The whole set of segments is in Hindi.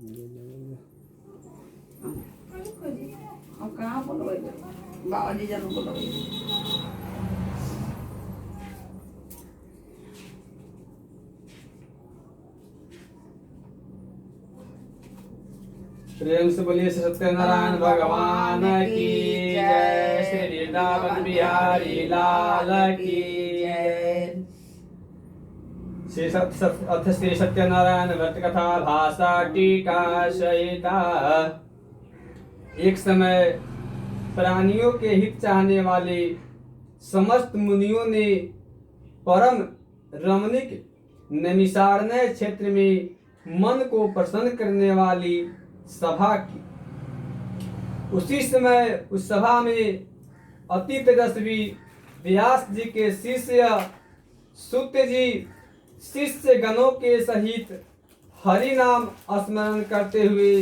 अब कहाँ बोलबे बाबा जी जरूर बोलबे। प्रेम से बोलिए सत्यनारायण भगवान की जय। श्री वृंदावन बिहारी लाल की जय। श्री सत्यनारायण व्रत कथा भाषा टीका सहिता। एक समय प्राणियों के हित चाहने वाले समस्त मुनियों ने परम रमणीक नैमिषारण्य क्षेत्र में मन को प्रसन्न करने वाली सभा की। उसी समय उस सभा में अति तेजस्वी व्यास जी के शिष्य सूत जी शिष्य गणों के सहित हरि नाम स्मरण करते हुए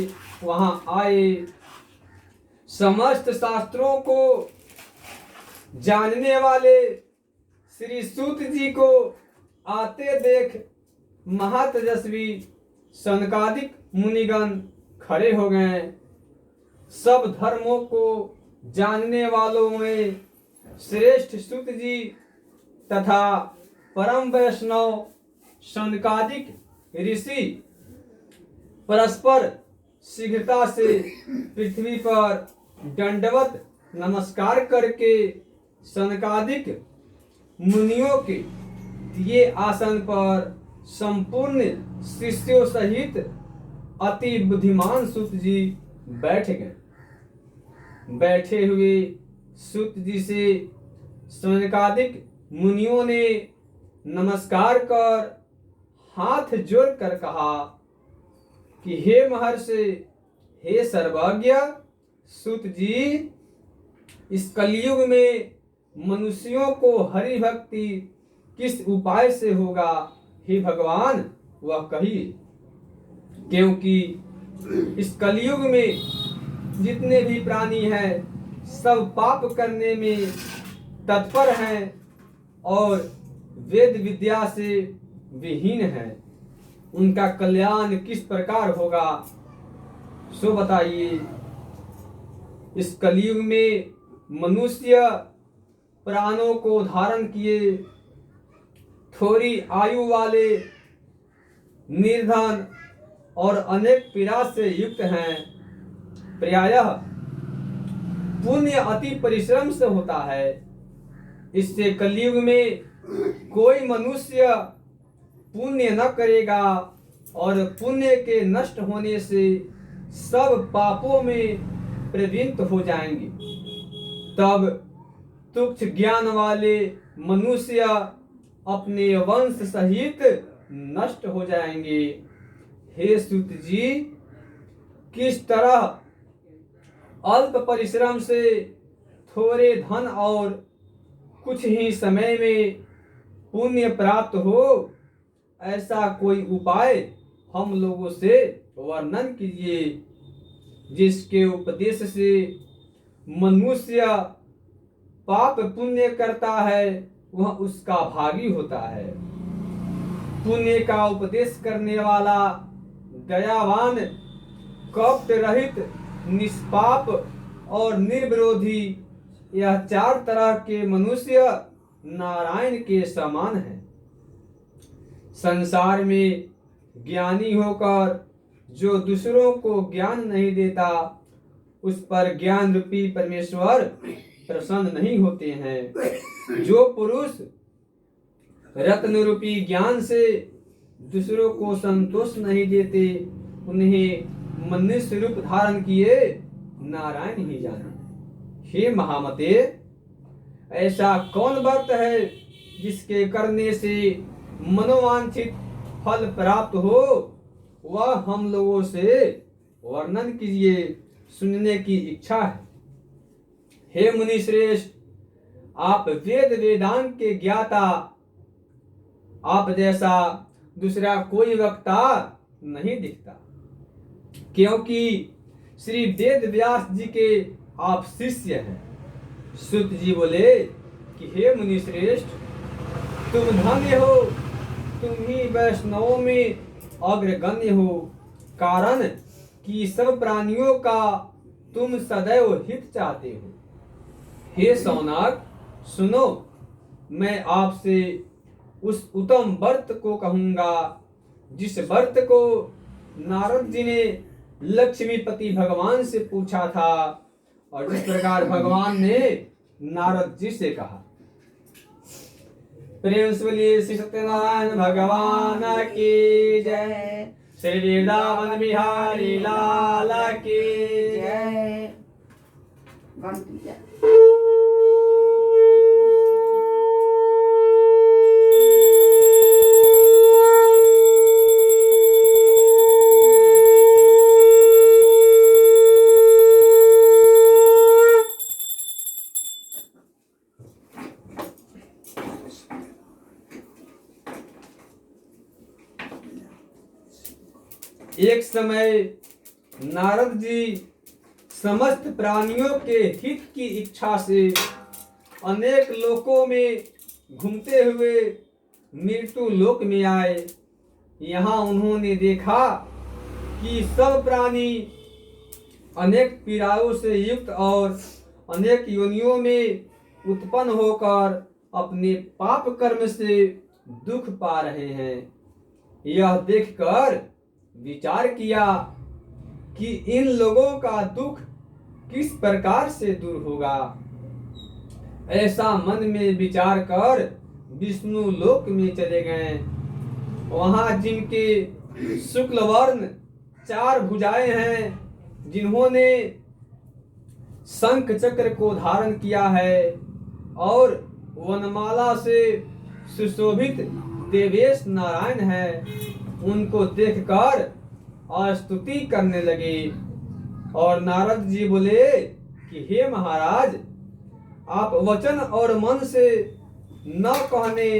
वहां आए। समस्त शास्त्रों को जानने वाले श्री सूत जी को आते देख महातेजस्वी सनकादिक मुनिगण खड़े हो गए। सब धर्मों को जानने वालों में श्रेष्ठ सूत जी तथा परम वैष्णव सनकादिक ऋषि परस्पर शीघ्रता से पृथ्वी पर दंडवत नमस्कार करके सनकादिक मुनियों के दिए आसन पर संपूर्ण शिष्यों सहित अति बुद्धिमान सूत जी बैठ गए। बैठे हुए सूत जी से सनकादिक मुनियों ने नमस्कार कर हाथ जोड़कर कहा कि हे महर्षि, हे सर्वज्ञ सूत जी, इस कलयुग में मनुष्यों को हरि भक्ति किस उपाय से होगा, हे भगवान वह कहिए। क्योंकि इस कलयुग में जितने भी प्राणी हैं सब पाप करने में तत्पर हैं और वेद विद्या से विहीन हैं। उनका कल्याण किस प्रकार होगा सो बताइए। इस कलयुग में मनुष्य प्राणों को धारण किए थोड़ी आयु वाले निर्धन और अनेक पीड़ा से युक्त हैं। प्रायः पुण्य अति परिश्रम से होता है। इससे कलयुग में कोई मनुष्य पुण्य न करेगा और पुण्य के नष्ट होने से सब पापों में प्रवृत्त हो जाएंगे। तब तुच्छ ज्ञान वाले मनुष्य अपने वंश सहित नष्ट हो जाएंगे। हे सूत जी, किस तरह अल्प परिश्रम से थोड़े धन और कुछ ही समय में पुण्य प्राप्त हो, ऐसा कोई उपाय हम लोगों से वर्णन कीजिए जिसके उपदेश से मनुष्य पाप पुण्य करता है वह उसका भागी होता है। पुण्य का उपदेश करने वाला दयावान कपट रहित निष्पाप और निर्विरोधी, यह चार तरह के मनुष्य नारायण के समान है। संसार में ज्ञानी होकर जो दूसरों को ज्ञान नहीं देता उस पर ज्ञान रूपी परमेश्वर प्रसन्न नहीं होते हैं। जो पुरुष रत्न रूपी ज्ञान से दूसरों को संतोष नहीं देते उन्हें मनुष्य रूप धारण किए नारायण ही जाने। हे महामते, ऐसा कौन व्रत है जिसके करने से मनोवांछित फल प्राप्त हो, वह हम लोगों से वर्णन कीजिए, सुनने की इच्छा है। हे मुनि श्रेष्ठ, आप वेद वेदांत के ज्ञाता, आप जैसा दूसरा कोई वक्ता नहीं दिखता। क्योंकि श्री वेद व्यास जी के आप शिष्य हैं। सूत जी बोले कि हे मुनि श्रेष्ठ, तुम धन्य हो, तुम ही वैष्णवों में अग्रगण्य हो। कारण कि सब प्राणियों का तुम सदैव हित चाहते हो। हे शौनक, सुनो, मैं आपसे उस उत्तम व्रत को कहूंगा जिस व्रत को नारद जी ने लक्ष्मीपति भगवान से पूछा था और जिस प्रकार भगवान ने नारद जी से कहा। प्रेम से बोलिए श्री सत्यनारायण भगवान की जय। श्री वृंदावन बिहारी लाल की जय। घंटी जय। एक समय नारद जी समस्त प्राणियों के हित की इच्छा से अनेक लोकों में घूमते हुए मृत्यु लोक में आए। यहाँ उन्होंने देखा कि सब प्राणी अनेक पीड़ाओं से युक्त और अनेक योनियों में उत्पन्न होकर अपने पाप कर्म से दुख पा रहे हैं। यह देखकर विचार किया कि इन लोगों का दुख किस प्रकार से दूर होगा। ऐसा मन में विचार कर विष्णु लोक में चले गए। वहां जिनके शुक्ल वर्ण 4 भुजाएं हैं, जिन्होंने शंख चक्र को धारण किया है और वनमाला से सुशोभित देवेश नारायण है, उनको देखकर स्तुति करने लगे। और नारद जी बोले कि हे महाराज, आप वचन और मन से न कहने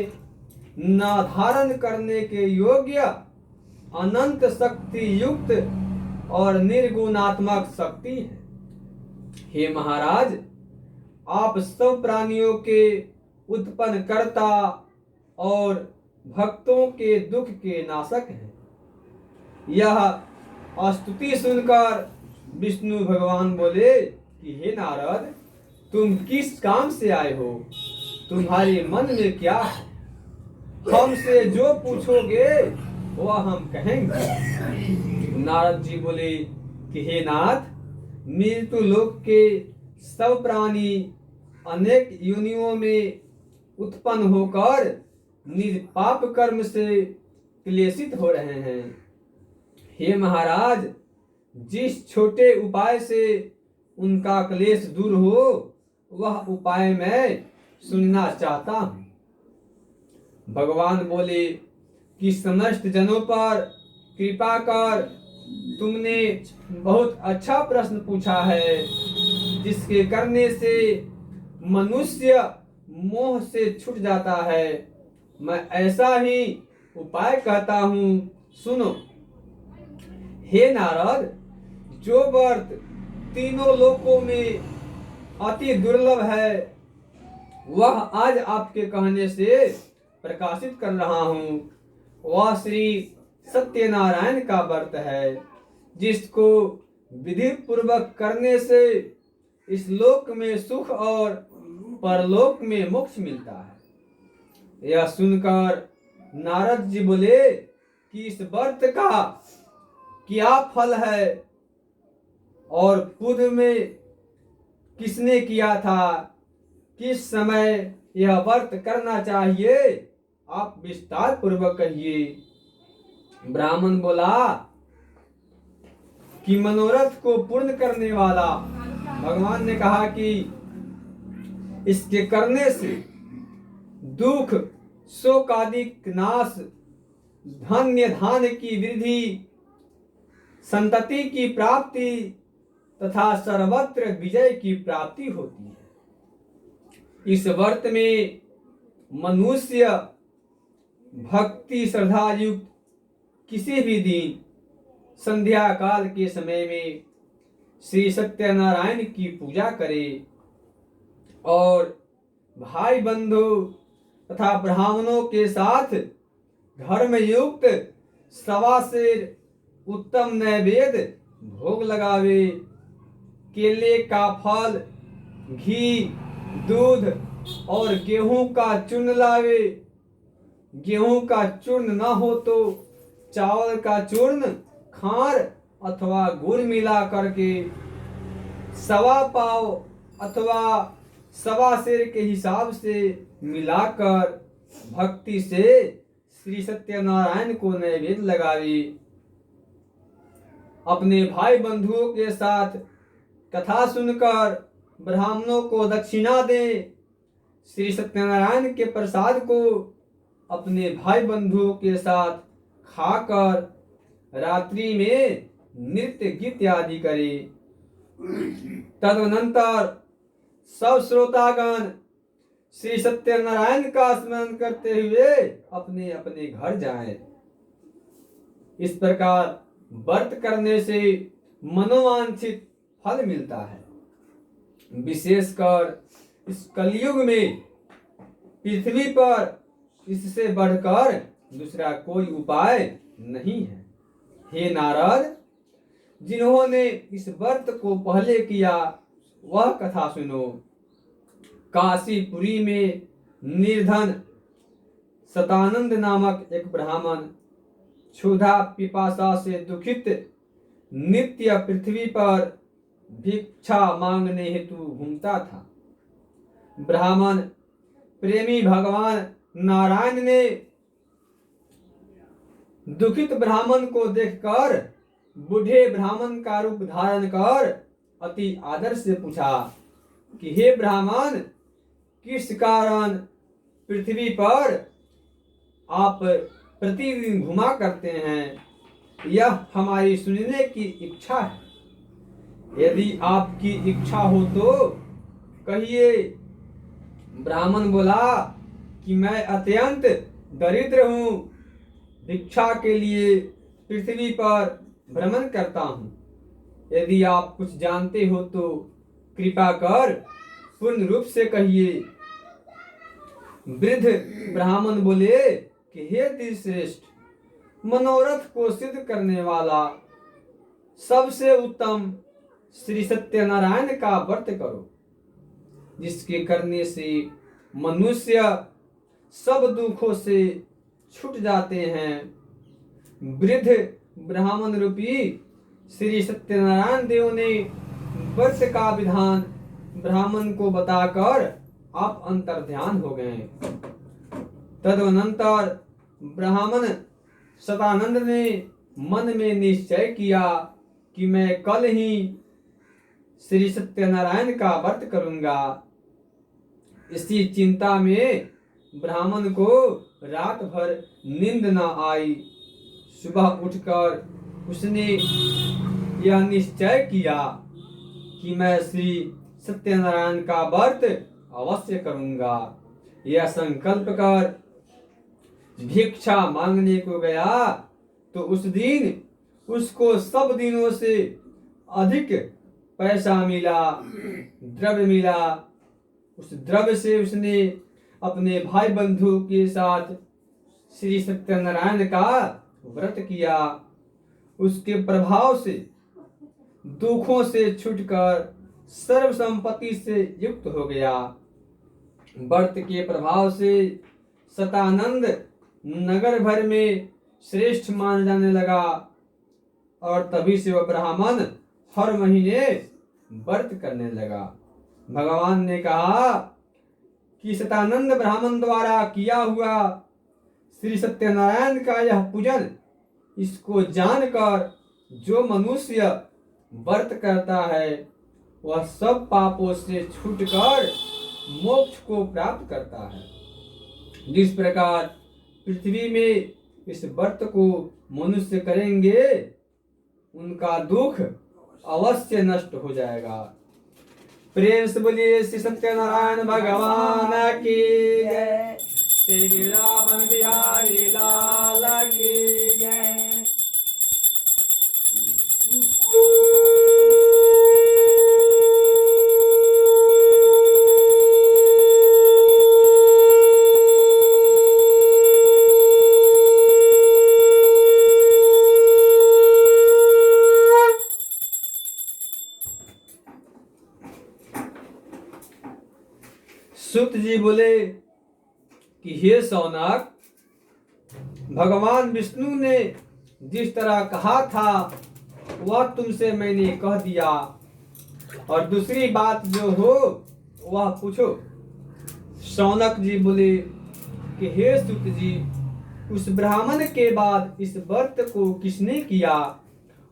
न धारण करने के योग्य अनंत शक्ति युक्त और निर्गुणात्मक शक्ति है। हे महाराज, आप सब प्राणियों के उत्पन्न कर्ता और भक्तों के दुख के नाशक हैं। यह स्तुति सुनकर विष्णु भगवान बोले कि हे नारद, तुम किस काम से आए हो? तुम्हारे मन में क्या है? हमसे जो पूछोगे वह हम कहेंगे। नारद जी बोले कि हे नाथ, मृत्यु लोक के सब प्राणी अनेक योनियों में उत्पन्न होकर निष्पाप कर्म से क्लेशित हो रहे हैं। हे महाराज, जिस छोटे उपाय से उनका क्लेश दूर हो वह उपाय मैं सुनना चाहता हूँ। भगवान बोले कि समस्त जनों पर कृपा कर तुमने बहुत अच्छा प्रश्न पूछा है, जिसके करने से मनुष्य मोह से छूट जाता है। मैं ऐसा ही उपाय कहता हूँ, सुनो। हे नारद, जो व्रत तीनों लोकों में अति दुर्लभ है वह आज आपके कहने से प्रकाशित कर रहा हूँ। वह श्री सत्यनारायण का व्रत है, जिसको विधि पूर्वक करने से इस लोक में सुख और परलोक में मोक्ष मिलता है। यह सुनकर नारद जी बोले कि इस व्रत का क्या फल है और पूर्व में किसने किया था, किस समय यह व्रत करना चाहिए, आप विस्तार पूर्वक कहिए। ब्राह्मण बोला कि मनोरथ को पूर्ण करने वाला। भगवान ने कहा कि इसके करने से दुख, शोक आदि नाश, धन्य धान की वृद्धि, संतति की प्राप्ति तथा सर्वत्र विजय की प्राप्ति होती है। इस व्रत में मनुष्य भक्ति श्रद्धा युक्त किसी भी दिन संध्या काल के समय में श्री सत्यनारायण की पूजा करे और भाई बंधु तथा ब्राह्मणों के साथ धर्म युक्त 1.25 सेर उत्तम नैवेद्य भोग लगावे, केले का फल, घी, दूध और गेहूं का चूर्ण लावे। गेहूं का चूर्ण न हो तो चावल का चूर्ण, खार अथवा गुड़ मिला करके 1.25 पाव अथवा 1.25 सेर के हिसाब से मिलाकर भक्ति से श्री सत्यनारायण को नैवेद्य लगावे। अपने भाई बंधुओं के साथ कथा सुनकर ब्राह्मणों को दक्षिणा दे। श्री सत्यनारायण के प्रसाद को अपने भाई बंधुओं के साथ खाकर रात्रि में नृत्य गीत आदि करे। तदनंतर सब श्रोतागण श्री सत्यनारायण का स्मरण करते हुए अपने अपने घर जाएं। इस प्रकार व्रत करने से मनोवांछित फल मिलता है। विशेषकर इस कलयुग में पृथ्वी पर इससे बढ़कर दूसरा कोई उपाय नहीं है। हे नारद, जिन्होंने इस व्रत को पहले किया वह कथा सुनो। काशीपुरी में निर्धन सतानंद नामक एक ब्राह्मण क्षुधा पिपासा से दुखित नित्य पृथ्वी पर भिक्षा मांगने हेतु घूमता था। ब्राह्मण प्रेमी भगवान नारायण ने दुखित ब्राह्मण को देखकर बूढ़े ब्राह्मण का रूप धारण कर अति आदर से पूछा कि हे ब्राह्मण, किस कारण पृथ्वी पर आप प्रतिदिन घुमा करते हैं? यह हमारी सुनने की इच्छा है। यदि आपकी इच्छा हो तो कहिए। ब्राह्मण बोला कि मैं अत्यंत दरिद्र हूँ, भिक्षा के लिए पृथ्वी पर भ्रमण करता हूँ। यदि आप कुछ जानते हो तो कृपा कर पूर्ण रूप से कहिए। वृद्ध ब्राह्मण बोले कि हे द्विश्रेष्ठ, मनोरथ को सिद्ध करने वाला सबसे उत्तम श्री सत्यनारायण का व्रत करो, जिसके करने से मनुष्य सब दुखों से छूट जाते हैं। वृद्ध ब्राह्मण रूपी श्री सत्यनारायण देव ने व्रत का विधान ब्राह्मण को बताकर आप अंतर्ध्यान हो गए। तदनंतर ब्राह्मण सतानंद ने मन में निश्चय किया कि मैं कल ही श्री सत्यनारायण का व्रत करूंगा। इसी चिंता में ब्राह्मण को रात भर नींद न आई। सुबह उठकर उसने यह निश्चय किया कि मैं श्री सत्यनारायण का व्रत अवश्य करूंगा। यह संकल्प कर भिक्षा मांगने को गया तो उस दिन उसको सब दिनों से अधिक पैसा मिला, द्रव्य मिला। उस द्रव्य से उसने अपने भाई बंधु के साथ श्री सत्यनारायण का व्रत किया। उसके प्रभाव से दुखों से छूटकर सर्व संपत्ति से युक्त हो गया। व्रत के प्रभाव से सतानंद नगर भर में श्रेष्ठ मान जाने लगा और तभी से वह ब्राह्मण हर महीने व्रत करने लगा। भगवान ने कहा कि सतानंद ब्राह्मण द्वारा किया हुआ श्री सत्यनारायण का यह पूजन, इसको जानकर जो मनुष्य व्रत करता है वह सब पापों से छूटकर मोक्ष को प्राप्त करता है। जिस प्रकार पृथ्वी में इस व्रत को मनुष्य करेंगे उनका दुख अवश्य नष्ट हो जाएगा। प्रेम से बोलिए श्री सत्यनारायण भगवान की जय। श्री वृंदावन बिहारी लाल की जय। सूत जी बोले कि हे शौनक, भगवान विष्णु ने जिस तरह कहा था वह तुमसे मैंने कह दिया, और दूसरी बात जो हो वह पूछो। शौनक जी बोले कि हे सूत जी, उस ब्राह्मण के बाद इस व्रत को किसने किया,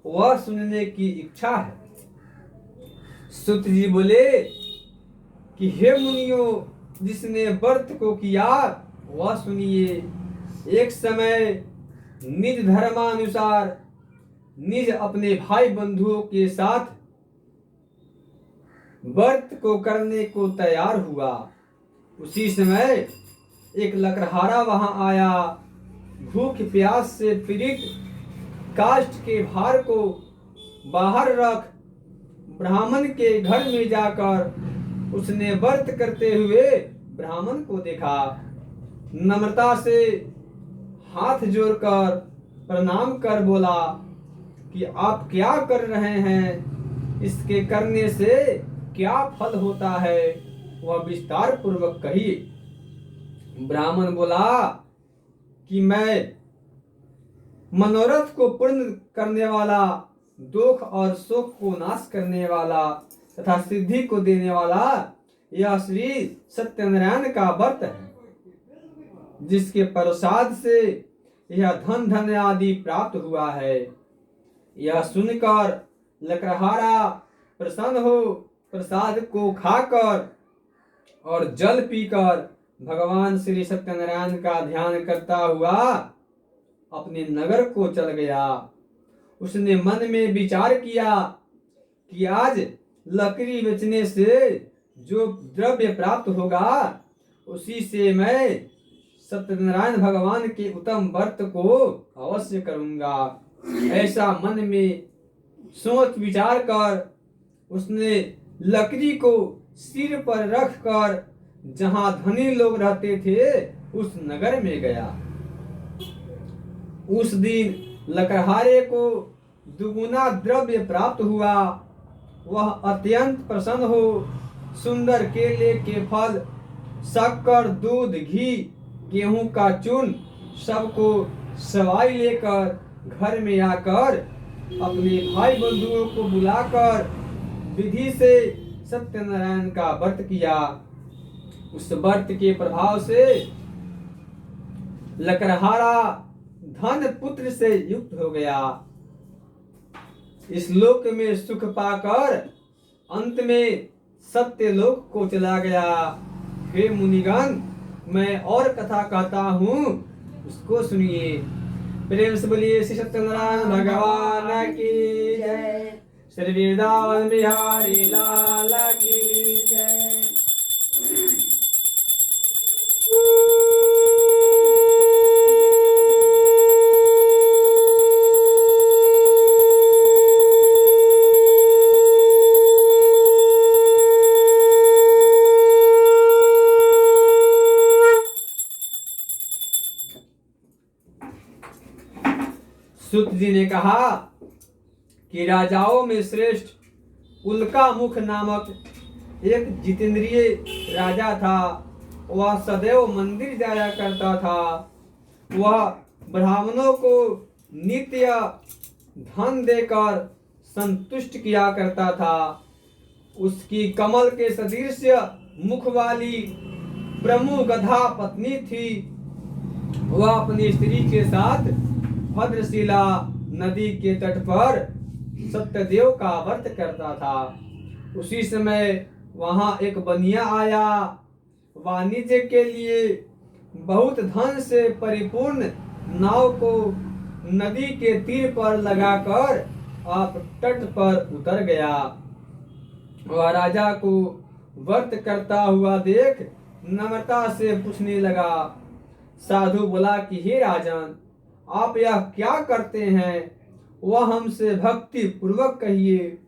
वह सुनने की इच्छा है। सूत जी बोले कि हे मुनियों, जिसने व्रत को किया वह सुनिए। एक समय निज धर्मानुसार निज अपने भाई बंधुओं के साथ व्रत को करने को तैयार हुआ। उसी समय एक लकड़हारा वहां आया। भूख प्यास से पीड़ित काष्ठ के भार को बाहर रख ब्राह्मण के घर में जाकर उसने व्रत करते हुए ब्राह्मण को देखा। नम्रता से हाथ जोड़कर प्रणाम कर बोला कि आप क्या कर रहे हैं, इसके करने से क्या फल होता है, वह विस्तार पूर्वक कहिए। ब्राह्मण बोला कि मैं मनोरथ को पूर्ण करने वाला, दुख और शोक को नाश करने वाला तथा सिद्धि को देने वाला यह श्री सत्यनारायण का व्रत है, जिसके प्रसाद से यह धन धन आदि प्राप्त हुआ है। यह सुनकर लकड़हारा प्रसन्न हो प्रसाद को खाकर और जल पीकर भगवान श्री सत्यनारायण का ध्यान करता हुआ अपने नगर को चल गया। उसने मन में विचार किया कि आज लकड़ी बेचने से जो द्रव्य प्राप्त होगा उसी से मैं सत्यनारायण भगवान के उत्तम व्रत को अवश्य करूंगा। ऐसा मन में सोच विचार कर उसने लकड़ी को सिर पर रखकर जहां धनी लोग रहते थे उस नगर में गया। उस दिन लकड़हारे को दुगुना द्रव्य प्राप्त हुआ। वह अत्यंत प्रसन्न हो सुंदर केले के फल, शक्कर, दूध, घी, गेहूं का चूर्ण सबको सवाई लेकर घर में आकर अपने भाई बंधुओं को बुलाकर विधि से सत्यनारायण का व्रत किया। उस व्रत के प्रभाव से लकड़हारा धन पुत्र से युक्त हो गया। इस लोक में सुख पाकर अंत में सत्य लोक को चला गया। हे मुनिगण, मैं और कथा कहता हूँ, उसको सुनिए। प्रेम से बोलिए श्री सत्यनारायण भगवान की जय। श्री वृंदावन बिहारी लाल की जय। सूत जी ने कहा कि राजाओं में श्रेष्ठ उल्का मुख नामक एक जितेंद्रिय राजा था। वह सदैव मंदिर जाया करता था। वह ब्राह्मणों को नित्य धन देकर संतुष्ट किया करता था। उसकी कमल के सदृश मुख वाली प्रमुख गधा पत्नी थी। वह अपनी स्त्री के साथ भद्रशिला नदी के तट पर सत्यदेव का व्रत करता था। उसी समय वहां एक बनिया आया। वाणिज्य के लिए बहुत धन से परिपूर्ण नाव को नदी के तीर पर लगाकर आप तट पर उतर गया। वह राजा को व्रत करता हुआ देख नम्रता से पूछने लगा। साधु बोला कि हे राजन, आप यह क्या करते हैं, वह हमसे भक्ति पूर्वक कहिए,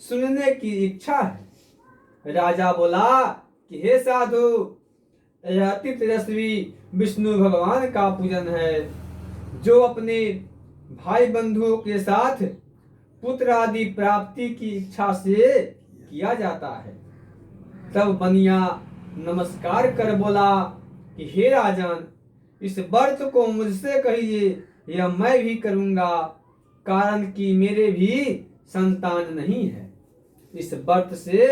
सुनने की इच्छा है। राजा बोला कि हे साधु, यह अति तेजस्वी विष्णु भगवान का पूजन है, जो अपने भाई बंधुओं के साथ पुत्र आदि प्राप्ति की इच्छा से किया जाता है। तब बनिया नमस्कार कर बोला कि हे राजन, इस व्रत को मुझसे कहिए, यह मैं भी करूंगा, कारण कि मेरे भी संतान नहीं है। इस व्रत से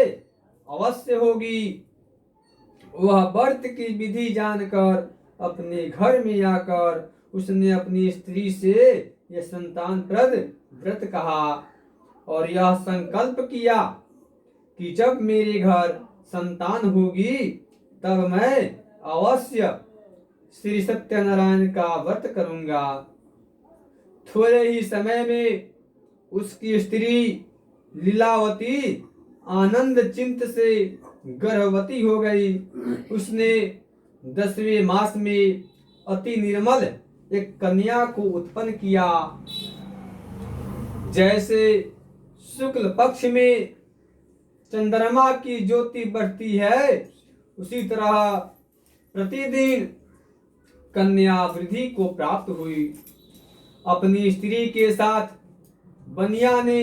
अवश्य होगी। वह व्रत की विधि जानकर अपने घर में आकर उसने अपनी स्त्री से यह संतानप्रद व्रत कहा और यह संकल्प किया कि जब मेरे घर संतान होगी तब मैं अवश्य श्री सत्यनारायण का व्रत करूंगा। थोड़े ही समय में उसकी स्त्री लीलावती आनंद चिंत से गर्भवती हो गई। उसने 10वें मास में अति निर्मल एक कन्या को उत्पन्न किया। जैसे शुक्ल पक्ष में चंद्रमा की ज्योति बढ़ती है, उसी तरह प्रतिदिन कन्या वृद्धि को प्राप्त हुई। अपनी स्त्री के साथ बनिया ने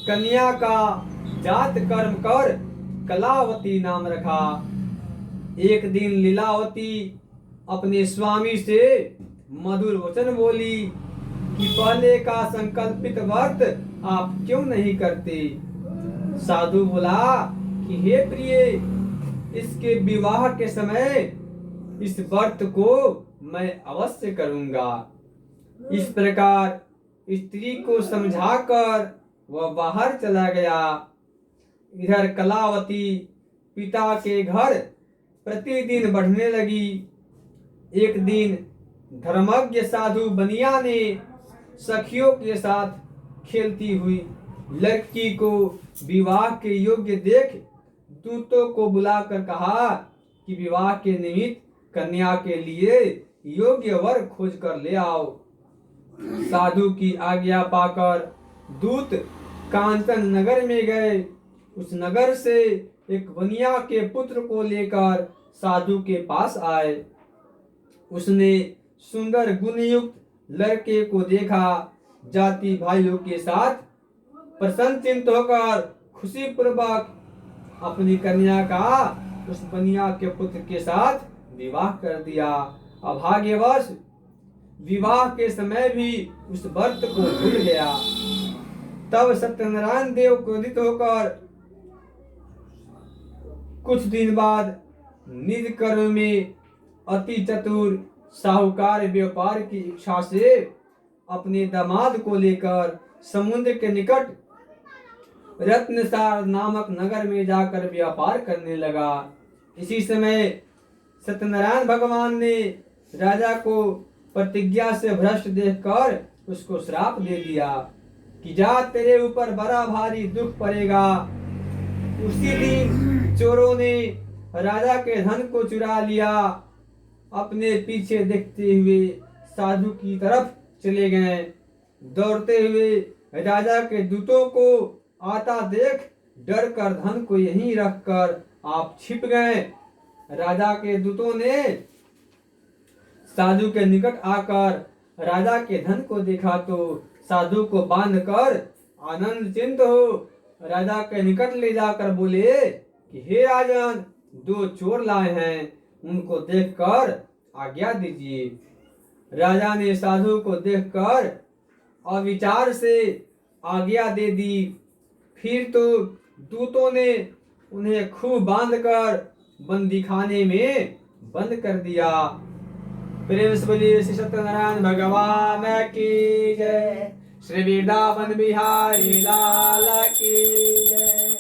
कन्या का जात कर्म कर कलावती नाम रखा। एक दिन लीलावती अपने स्वामी से मधुर वचन बोली कि पहले का संकल्पित व्रत आप क्यों नहीं करते। साधु बोला कि हे प्रिय, इसके विवाह के समय इस व्रत को मैं अवश्य करूंगा। इस प्रकार स्त्री को समझाकर वह बाहर चला गया। इधर कलावती पिता के घर प्रतिदिन बढ़ने लगी। एक दिन धर्मज्ञ साधु बनिया ने सखियों के साथ खेलती हुई लड़की को विवाह के योग्य देख दूतों को बुलाकर कहा कि विवाह के निमित्त कन्या के लिए योग्य वर खोज कर ले आओ। साधु की आज्ञा पाकर दूत कांचन नगर में गए। उस नगर से एक बनिया के पुत्र को लेकर साधु के पास आए। उसने सुंदर गुणयुक्त लड़के को देखा। जाति भाइयों के साथ प्रसन्नचित्त होकर खुशी पूर्वक अपनी कन्या का उस बनिया के पुत्र के साथ विवाह कर दिया। अभाग्यवश विवाह के समय भी उस व्रत को भूल गया। तब सत्यनारायण देव क्रोधित होकर कुछ दिन बाद निज कर्म में अति चतुर साहूकार व्यापार की इच्छा से अपने दामाद को लेकर समुद्र के निकट रत्नसार नामक नगर में जाकर व्यापार करने लगा। इसी समय सत्यनारायण भगवान ने राजा को प्रतिज्ञा से भ्रष्ट देखकर उसको श्राप दे दिया कि जा, तेरे ऊपर बड़ा भारी दुख पड़ेगा। उसी दिन चोरों ने राजा के धन को चुरा लिया। अपने पीछे देखते हुए साधु की तरफ चले गए। दौड़ते हुए राजा के दूतों को आता देख डर कर धन को यहीं रखकर आप छिप गए। राजा के दूतों ने साधु के निकट आकर राजा के धन को देखा तो साधु को बांधकर आनंद चिंत हो राजा के निकट ले जाकर बोले कि हे राजन, 2 चोर लाए हैं, उनको देखकर आज्ञा दीजिए। राजा ने साधु को देखकर अविचार से आज्ञा दे दी। फिर तो दूतों ने उन्हें खूब बांधकर बंदी खाने में बंद कर दिया। प्रेम से बोलिए श्री सत्यनारायण भगवान की जय। श्री वृंदावन बिहारी लाल की जय।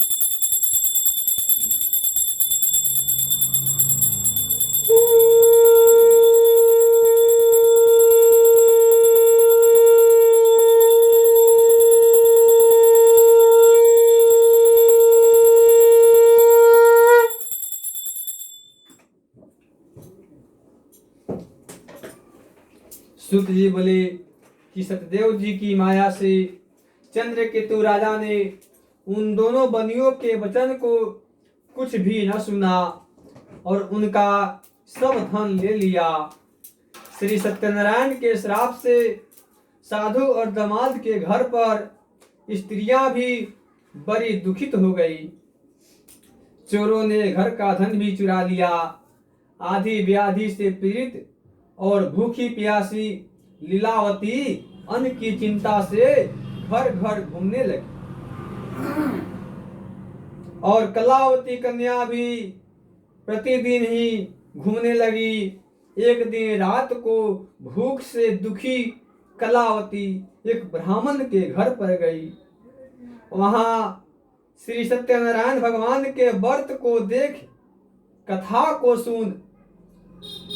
सूत जी बोले कि सतदेव जी की माया से चंद्रकेतु राजा ने उन दोनों बनियों के वचन को कुछ भी न सुना और उनका सब धन ले लिया। श्री सत्यनारायण के श्राप से साधु और दामाद के घर पर स्त्रियां भी बड़ी दुखित हो गई। चोरों ने घर का धन भी चुरा लिया। आधी व्याधि से पीड़ित और भूखी प्यासी लीलावती अन्न की चिंता से घर घर घूमने लगी। और कलावती कन्या भी प्रतिदिन ही घूमने लगी। एक दिन रात को भूख से दुखी कलावती एक ब्राह्मण के घर पर गई। वहां श्री सत्यनारायण भगवान के व्रत को देख, कथा को सुन,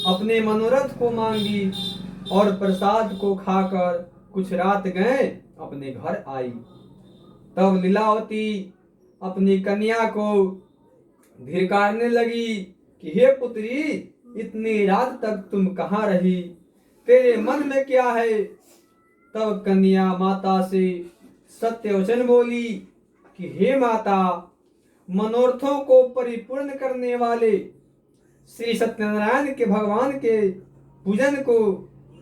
अपने मनोरथ को मांगी और प्रसाद को खाकर कुछ रात गए अपने घर आई। तब लीलावती अपनी कन्या को धिक्कारने लगी कि हे पुत्री, इतनी रात तक तुम कहाँ रही? तेरे मन में क्या है? तब कन्या माता से सत्य वचन बोली कि हे माता, मनोरथों को परिपूर्ण करने वाले श्री सत्यनारायण के भगवान के पूजन को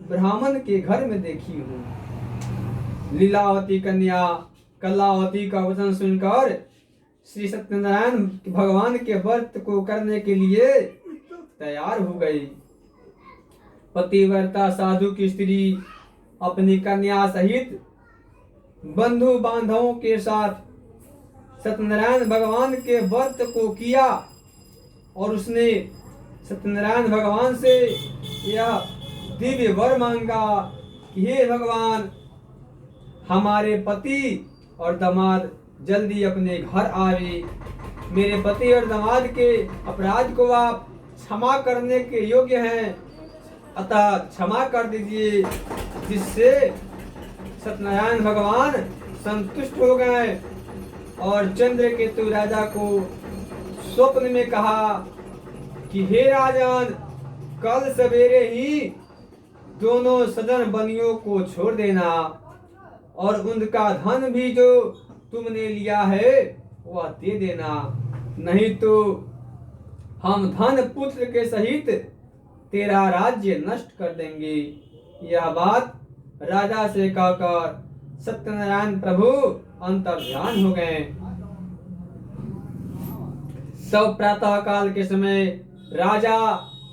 ब्राह्मण के घर में देखी हूँ। लीलावती कन्या कलावती का वचन सुनकर श्री सत्यनारायण भगवान के व्रत को करने के लिए तैयार हो गई। पतिव्रता साधु की स्त्री अपनी कन्या सहित बंधु बांधवों के साथ सत्यनारायण भगवान के व्रत को किया और उसने सत्यनारायण भगवान से यह दिव्य वर मांगा कि हे भगवान, हमारे पति और दामाद जल्दी अपने घर आवे। मेरे पति और दामाद के अपराध को आप क्षमा करने के योग्य हैं, अतः क्षमा कर दीजिए। जिससे सत्यनारायण भगवान संतुष्ट हो गए और चंद्रकेतु राजा को स्वप्न में कहा कि हे राजन, कल सवेरे ही दोनों सदन बनियों को छोड़ देना और उनका धन भी जो तुमने लिया है वह दे देना, नहीं तो हम धन पुत्र के सहित तेरा राज्य नष्ट कर देंगे। यह बात राजा से कहकर सत्यनारायण प्रभु अंतर्ध्यान हो गए। तब प्रातः काल के समय राजा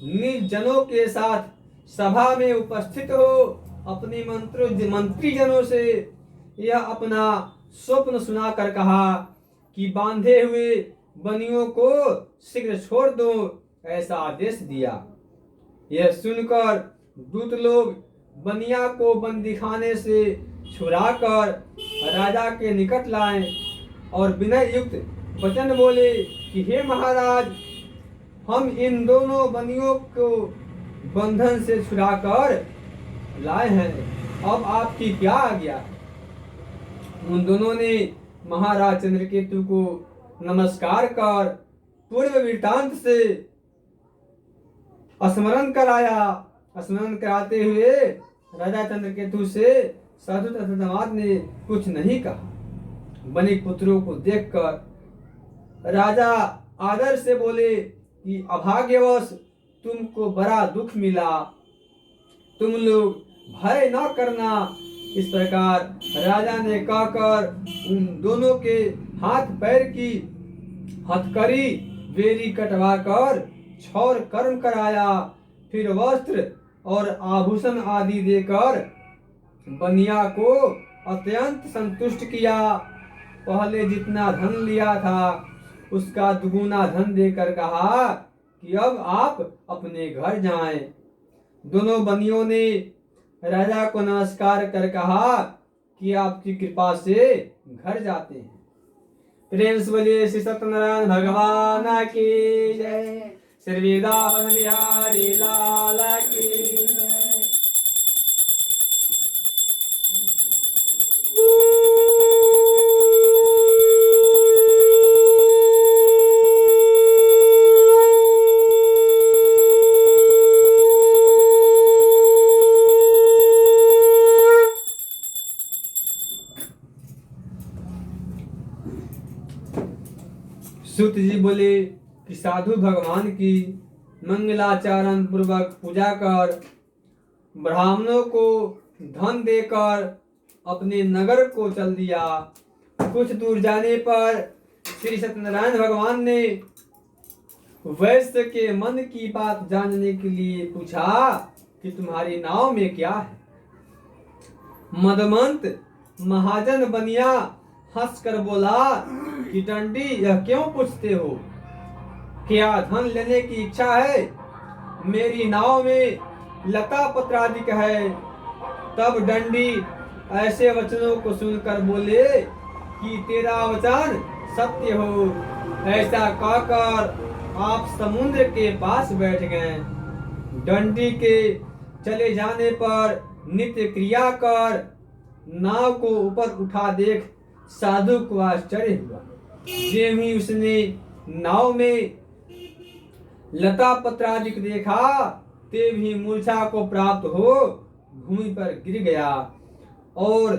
निज जनों के साथ सभा में उपस्थित हो अपनी मंत्री जनों से यह अपना स्वप्न सुनाकर कहा कि बांधे हुए बनियों को शीघ्र छोड़ दो, ऐसा आदेश दिया। यह सुनकर दूत लोग बनिया को बंदीखाने से छुड़ाकर राजा के निकट लाए और विनय युक्त वचन बोले कि हे महाराज, हम इन दोनों बनियों को बंधन से छुड़ाकर लाए हैं, अब आपकी क्या आज्ञा? उन दोनों ने महाराज चंद्रकेतु को नमस्कार कर पूर्व वृत्तांत से स्मरण कराया। स्मरण कराते हुए राजा चंद्रकेतु से साधु तथा दामाद ने कुछ नहीं कहा। बनिक पुत्रों को देखकर राजा आदर से बोले कि अभाग्यवश तुमको बड़ा दुख मिला, तुम लोग भय न करना। इस प्रकार राजा ने कहकर उन दोनों के हाथ पैर की हथकड़ी बेरी कटवाकर क्षौर कर्म कराया, फिर वस्त्र और आभूषण आदि देकर बनिया को अत्यंत संतुष्ट किया। पहले जितना धन लिया था उसका दुगुना धन देकर कहा कि अब आप अपने घर जाएं। दोनों बनियों ने राजा को नमस्कार कर कहा कि आपकी कृपा से घर जाते हैं। प्रेम से बोलिए श्री सत्यनारायण भगवान की जय, श्री वृंदावन बिहारी लाल की जय। सूत जी बोले कि साधु भगवान की मंगलाचरण पूर्वक पूजा कर ब्राह्मणों को धन देकर अपने नगर को चल दिया। कुछ दूर जाने पर श्री सत्यनारायण भगवान ने वैश्य के मन की बात जानने के लिए पूछा कि तुम्हारी नाव में क्या है। मदमंत महाजन बनिया हंसकर बोला कि डंडी, यह क्यों पूछते हो? क्या धन लेने की इच्छा है? मेरी नाव में लता पत्रादिक है। तब डंडी ऐसे वचनों को सुनकर बोले कि तेरा वचन सत्य हो। ऐसा कहकर आप समुद्र के पास बैठ गए। डंडी के चले जाने पर नित्य क्रिया कर नाव को ऊपर उठा देख साधु को आश्चर्य हुआ। जब ही उसने नाव में लता पत्रादिक देखा, ते भी मूर्छा को प्राप्त हो भूमि पर गिर गया और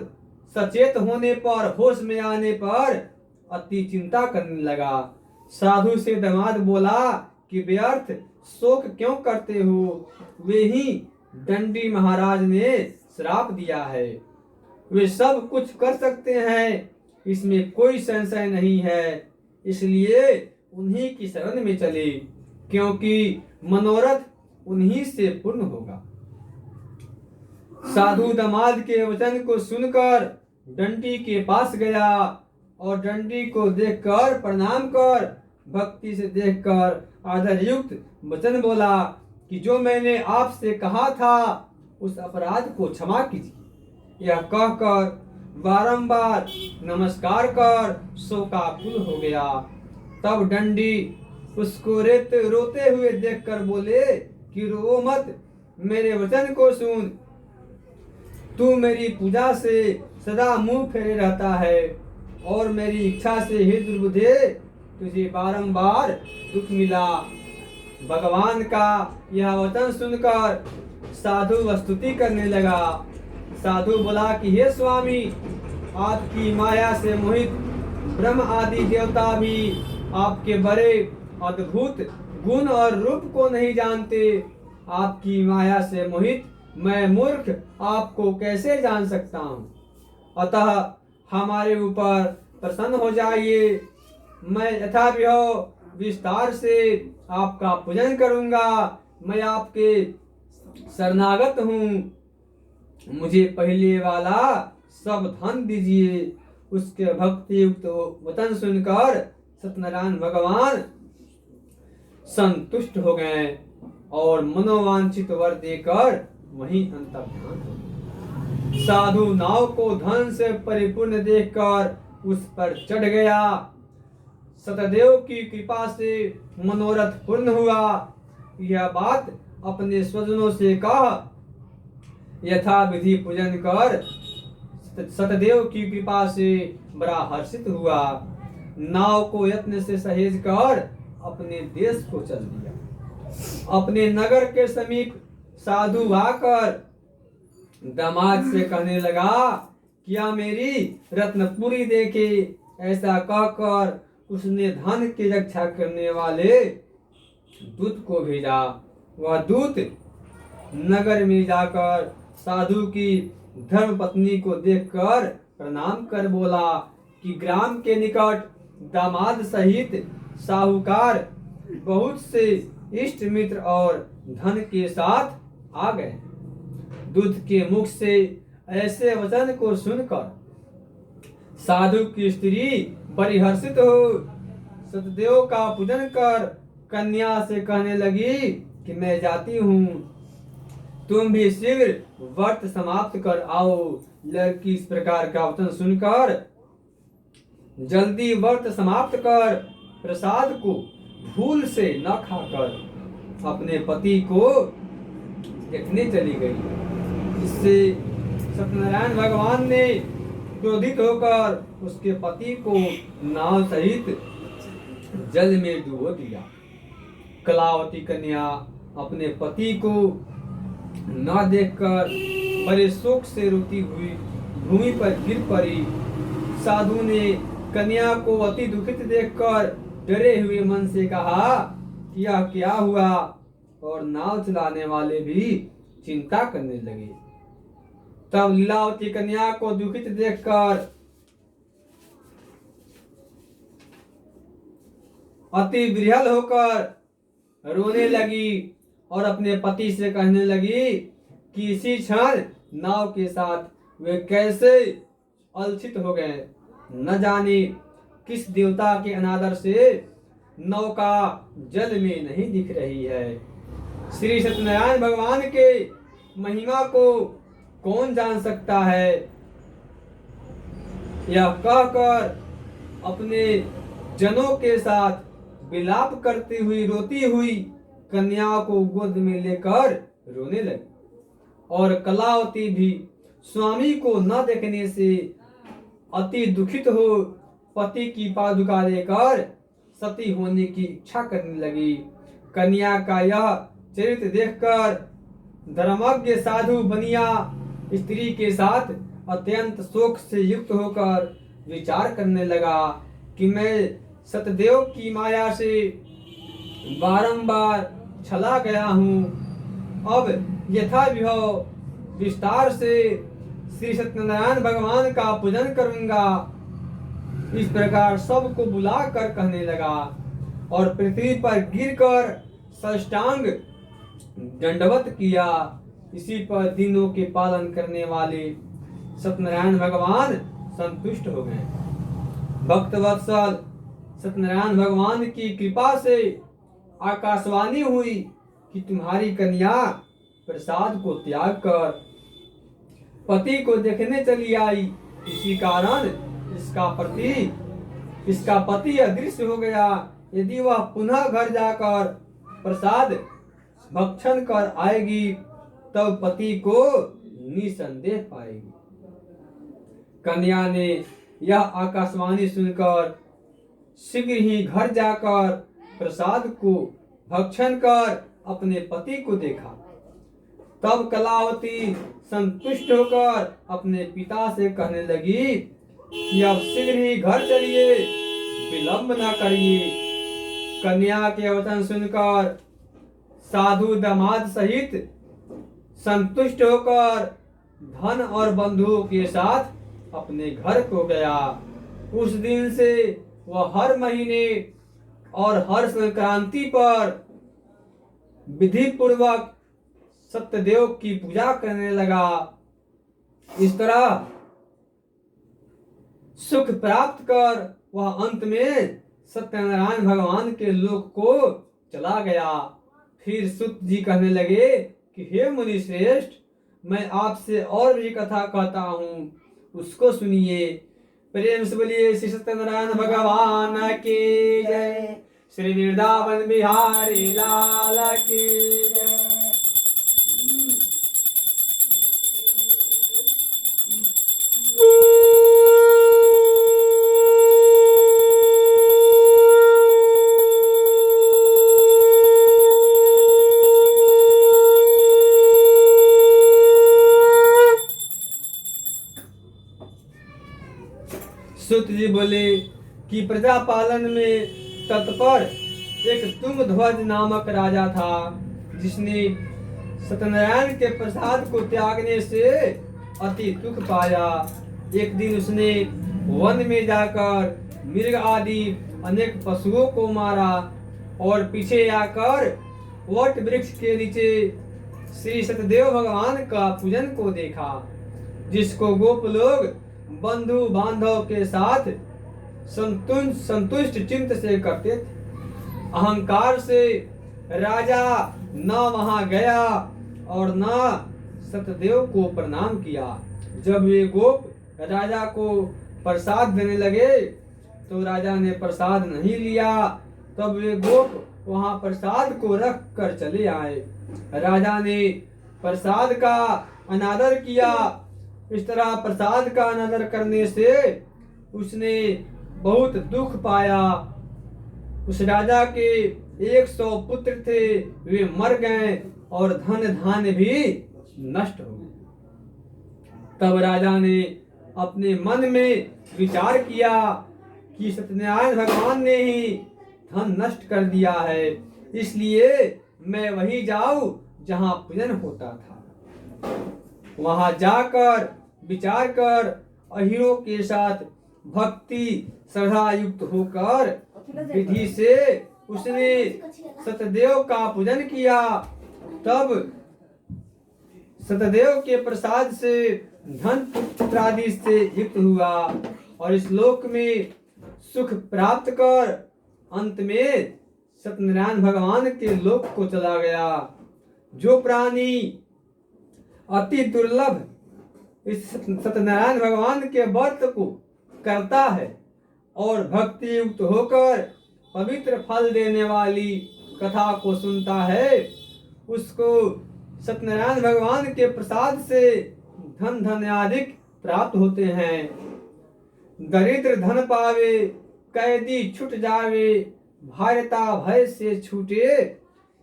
सचेत होने पर, होश में आने पर अति चिंता करने लगा। साधु से दामाद बोला कि व्यर्थ शोक क्यों करते हो? वे ही दंडी महाराज ने श्राप दिया है। वे सब कुछ कर सकते हैं, इसमें कोई संशय नहीं है। इसलिए उन्हीं की शरण में चले, क्योंकि मनोरथ उन्हीं से पूर्ण होगा। साधु दामाद के वचन को सुनकर डंडी के पास गया और डंडी को देखकर प्रणाम कर भक्ति से देखकर आदर युक्त वचन बोला कि जो मैंने आपसे कहा था उस अपराध को क्षमा कीजिए। यह कहकर बारंबार नमस्कार कर शोकाकुल हो गया। तब डंडी उसको रोते हुए देखकर बोले कि रो मत, मेरे वचन को सुन। तू मेरी पूजा से सदा मुंह फेरे रहता है और मेरी इच्छा से हे दुर्बुद्धे तुझे बारंबार दुख मिला। भगवान का यह वचन सुनकर साधु स्तुति करने लगा। साधु बोला कि हे स्वामी, आपकी माया से मोहित ब्रह्म आदि देवता भी आपके बड़े अद्भुत गुण और रूप को नहीं जानते। आपकी माया से मोहित मैं मूर्ख आपको कैसे जान सकता हूँ? अतः हमारे ऊपर प्रसन्न हो जाइए। मैं यथाविधि विस्तार से आपका पूजन करूंगा। मैं आपके शरणागत हूँ। मुझे पहले वाला सब धन दीजिए। उसके भक्ति युक्त वचन सुनकर सत्यनारायण भगवान संतुष्ट हो गए और मनोवांछित वर देकर वहीं अंतर्धान हो गए। साधु नाव को धन से परिपूर्ण देखकर उस पर चढ़ गया। सतदेव की कृपा से मनोरथ पूर्ण हुआ। यह बात अपने स्वजनों से कह यथा विधि पूजन कर सतदेव की कृपा से बड़ा हर्षित हुआ। नाव को यत्न से सहेज कर अपने देश को चल दिया। अपने नगर के समीप साधु आकर दामाद से कहने लगा, क्या मेरी रत्नपुरी देखे? ऐसा कहकर उसने धन की रक्षा करने वाले दूत को भेजा। वह दूत नगर में जाकर साधु की धर्म पत्नी को देखकर प्रणाम कर बोला कि ग्राम के निकट दामाद सहित साहूकार बहुत से इष्ट मित्र और धन के साथ आ गए। दूत के मुख से ऐसे वचन को सुनकर साधु की स्त्री बड़ी हर्षित हो सतदेव का पूजन कर कन्या से कहने लगी कि मैं जाती हूँ, तुम भी शीघ्र व्रत समाप्त कर आओ। लड़की इस प्रकार का वचन सुनकर जल्दी व्रत समाप्त कर प्रसाद को भूल से न खाकर अपने पति को देखने चली गई। इससे सत्यनारायण भगवान ने क्रोधित होकर उसके पति को नाव सहित जल में डुबो दिया। कलावती कन्या अपने पति को न देखकर बड़े शोक से रोती हुई भूमि पर गिर पड़ी। साधु ने कन्या को अति दुखित देखकर डरे हुए मन से कहा कि यह क्या हुआ, और नाव चलाने वाले भी चिंता करने लगे। तब लीलावती कन्या को दुखित देखकर अति विह्वल होकर रोने लगी और अपने पति से कहने लगी कि इसी क्षण नाव के साथ वे कैसे अलसित हो गए। न जाने किस देवता के अनादर से नौका जल में नहीं दिख रही है। श्री सत्यनारायण भगवान के महिमा को कौन जान सकता है। यह कहकर अपने जनों के साथ विलाप करती हुई रोती हुई कन्या को गोद में लेकर रोने लगी और कलावती भी स्वामी को न देखने से अति दुखित हो पति की पादुका लेकर सती होने की इच्छा करने लगी। कन्या का यह चरित्र देखकर धर्मज्ञ साधु बनिया स्त्री के साथ अत्यंत शोक से युक्त होकर विचार करने लगा कि मैं सतदेव की माया से बारंबार छला गया हूँ। अब यथाविभव विस्तार से श्री सत्यनारायण भगवान का पूजन करूंगा। इस प्रकार सबको बुलाकर कहने लगा और पृथ्वी पर गिरकर साष्टांग दंडवत किया। इसी पर दिनों के पालन करने वाले सत्यनारायण भगवान संतुष्ट हो गए। भक्त वत्सल सत्यनारायण भगवान की कृपा से आकाशवाणी हुई कि तुम्हारी कन्या प्रसाद को त्याग कर पति को देखने चली आई। इसी कारण इसका पति अदृश्य हो गया। यदि वह पुनः घर जाकर प्रसाद भक्षण कर आएगी तब पति को निसंदेह पाएगी। कन्या ने यह आकाशवाणी सुनकर शीघ्र ही घर जाकर प्रसाद को भक्षण कर अपने पति को देखा। तब कलावती संतुष्ट होकर अपने पिता से कहने लगी कि अब शीघ्र ही घर चलिए, विलंब न करिए। कन्या के वचन सुनकर साधु दामाद सहित संतुष्ट होकर धन और बंधुओं के साथ अपने घर को गया। उस दिन से वह हर महीने और हर संक्रांति पर विधि पूर्वक सत्यदेव की पूजा करने लगा। इस तरह सुख प्राप्त कर वह अंत में सत्यनारायण भगवान के लोक को चला गया। फिर सुत जी कहने लगे कि हे मुनि श्रेष्ठ, मैं आपसे और भी कथा कहता हूँ, उसको सुनिए। प्रेम से बोलिए श्री सत्यनारायण भगवान की जय। श्री वृंदावन बिहारी लाल की जय। सुत जी बोले कि प्रजा पालन में तत्पर एक तुंगध्वज नामक राजा था, जिसने सत्यनारायण के प्रसाद को त्यागने से अति दुख पाया। एक दिन उसने वन में जाकर मृग आदि अनेक पशुओं को मारा और पीछे आकर वट वृक्ष के नीचे श्री सत्यदेव भगवान का पूजन को देखा, जिसको गोप लोग बंधु बांधव के साथ संतुष्ट चित्त से करते थे। अहंकार से राजा न वहां गया और न सत्यदेव को प्रणाम किया। जब वे गोप राजा को प्रसाद देने लगे तो राजा ने प्रसाद नहीं लिया। तब वे गोप वहां प्रसाद को रख कर चले आए। राजा ने प्रसाद का अनादर किया। इस तरह प्रसाद का अनादर करने से उसने बहुत दुख पाया। उस राजा के 100 पुत्र थे, वे मर गए और धन धान्य भी नष्ट हो गए। तब राजा ने अपने मन में विचार किया कि सत्यनारायण भगवान ने ही धन नष्ट कर दिया है, इसलिए मैं वहीं जाऊं जहां पूजन होता था। वहां जाकर विचार कर अहिरों के साथ भक्ति श्रद्धा युक्त होकर विधि से उसने सतदेव का पूजन किया। तब सतदेव के प्रसाद से धन पुत्र आदि से युक्त हुआ और इस लोक में सुख प्राप्त कर अंत में सत्यनारायण भगवान के लोक को चला गया। जो प्राणी अति दुर्लभ इस सत्यनारायण भगवान के व्रत को करता है और भक्ति युक्त होकर पवित्र फल देने वाली कथा को सुनता है, उसको सत्यनारायण भगवान के प्रसाद से धन धन्याधिक प्राप्त होते हैं। दरिद्र धन पावे, कैदी छूट जावे, भारता भय से छूटे,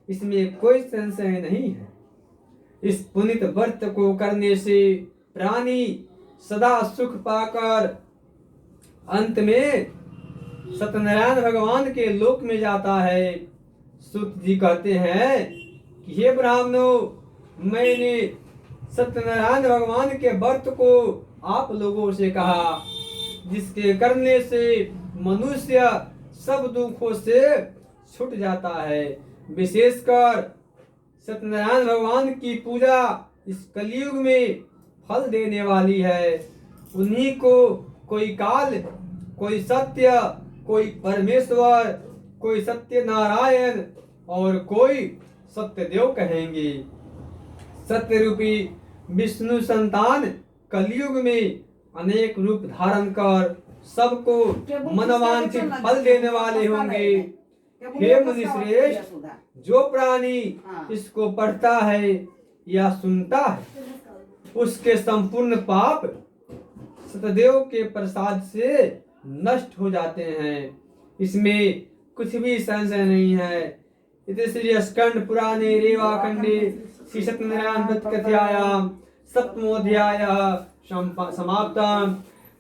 इसमें कोई संशय नहीं है। इस पुनित व्रत को करने से प्राणी सदा सुख पाकर अंत में सत्यनारायण भगवान के लोक में जाता है। सूत जी कहते हैं कि हे ब्राह्मणों, मैंने सत्यनारायण भगवान के व्रत को आप लोगों से कहा, जिसके करने से मनुष्य सब दुखों से छूट जाता है। विशेषकर सत्यनारायण भगवान की पूजा इस कलयुग में फल देने वाली है। उन्हीं को कोई काल, कोई सत्य, कोई परमेश्वर, कोई सत्य नारायण और कोई सत्यदेव कहेंगे। सत्य रूपी विष्णु संतान कलयुग में अनेक रूप धारण कर सबको मनवांछित फल देने वाले होंगे। हे मुनि श्रेष्ठ, जो प्राणी इसको पढ़ता है या सुनता है, उसके संपूर्ण पाप सतदेव के प्रसाद से नष्ट हो जाते हैं। इसमें कुछ भी संशय नहीं है। इति श्री स्कंद पुराणे रेवाखंडे श्री सत्यनारायण व्रत कथायां सप्तमोऽध्यायः समाप्तम्।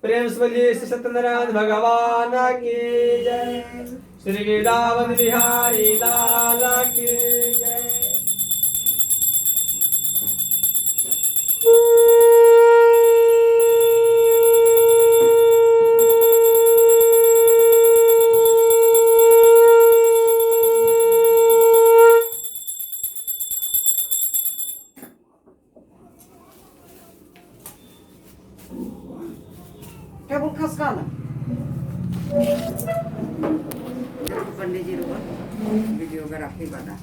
प्रेम से बोलिए श्री सत्यनारायण भगवान की जय। श्री वृंदावन बिहारी लाल की जय। क्या बोल खसका ना पंडित जी वीडियोग्राफी बना